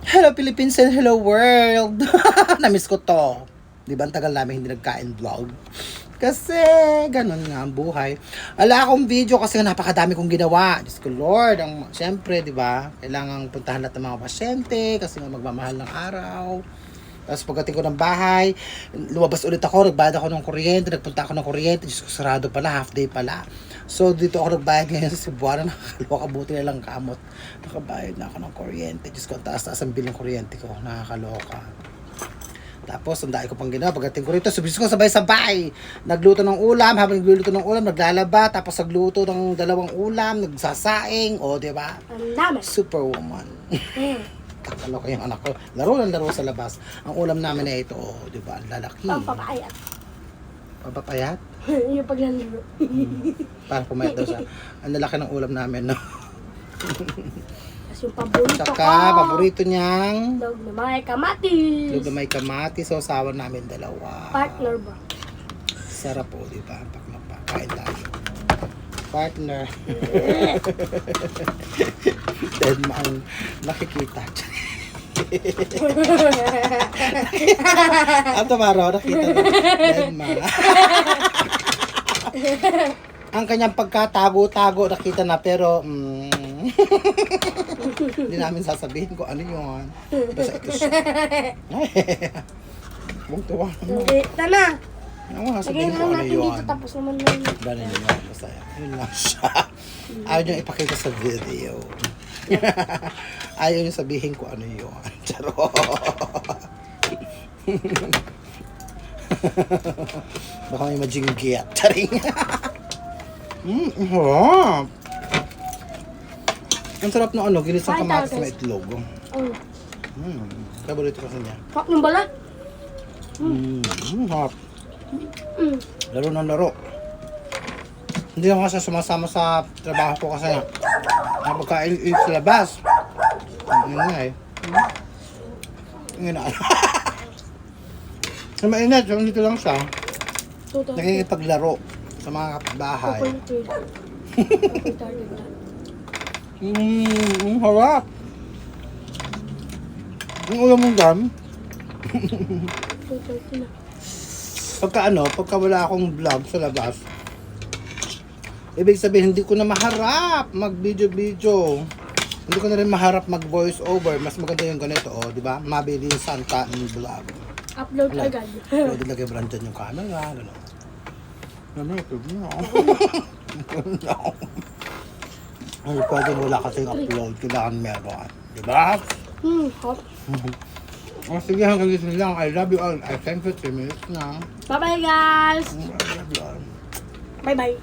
Hello Philippines and hello world! Namiss ko to. Di ba ang tagal namin hindi nagkain vlog? Kasi ganun nga ang buhay. Ala akong video kasi napakadami kong ginawa. Diyos ko Lord, siyempre di ba? Kailangan puntahan lahat ng mga pasyente kasi nga magmamahal ng araw. Tapos pagdating ko ng bahay, lumabas ulit ako, nagbayad ako ng kuryente, nagpunta ako ng kuryente, Diyos ko, sarado pala, half day pala. So dito ako nagbayad ngayon sa Cebuana, nakakaloka, buti na lang kamot. Nakabayad na ako ng kuryente, Diyos ko, taas-taas ang bill ng kuryente ko, nakakaloka. Tapos, ang dahil ko pang ginawa, pagdating ko rito, subis ko sabay-sabay. Nagluto ng ulam, habang nagluluto ng ulam, naglalaba, tapos nagluto ng dalawang ulam, nagsasaing, o, di ba? Ang dami. Superwoman. Kakaloka yung anak ko. Laro ng laro sa labas. Ang ulam namin na ito, oh, di ba? Lalaki. Pampapayat. Papapayat? Yung paglalaro. Para pumayat daw siya. Ang lalaki ng ulam namin, no? Tapos yung paborito ko. Saka, paborito niyang Dog na may kamatis. luto may kamatis. So, sawa namin dalawa. Partner ba? Sarap po, di ba? Pag mapakain tayo. Partner. Dead ma ang nakikita. Ato maro, nakita mo. Dead ma. Ang kanyang pagkatago-tago nakita na pero hindi namin sasabihin kung ano yun. Basta ito siya. Huwag tuwa naman. Kita na. Ano nga Lagay sabihin ko na ano natin yun. dito tapos naman na yun. Bala niyo nga, basta yun lang siya. Ayaw niyo ipakita sa video. Ayaw niyo sabihin ko ano yun. Charo. Baka may majinggit. Charing. Harap. Ang sarap ng ano, ginisang kamatis na itlog. Oh. Paborito kasi niya. Pak ng balat. Harap. Laro ng laro. Hindi ako kasi sumasama sa trabaho ko kasi nga napagkain sa labas. Yun nga eh. Yun na. Mainit, so dito lang siya. Nakikipaglaro sa mga kapitbahay. Harap. Ang ulam mong gam. Pagka wala akong vlog sa labas, ibig sabihin hindi ko na maharap mag-video. Hindi ko na rin maharap mag-voice over. Mas maganda yung ganito, oh, di ba? Mabilisan ka in vlog. Upload agad. Pwede lagay mo lang dyan yung camera, gano'n. Ano, YouTube mo. Ano, pwede wala kasing upload. Kailangan meron. Di ba? Hot. Oh, sige, hanggang dito lang. I love you all. I thank you 3 minutes na. Bye-bye guys. I love you all. Bye-bye.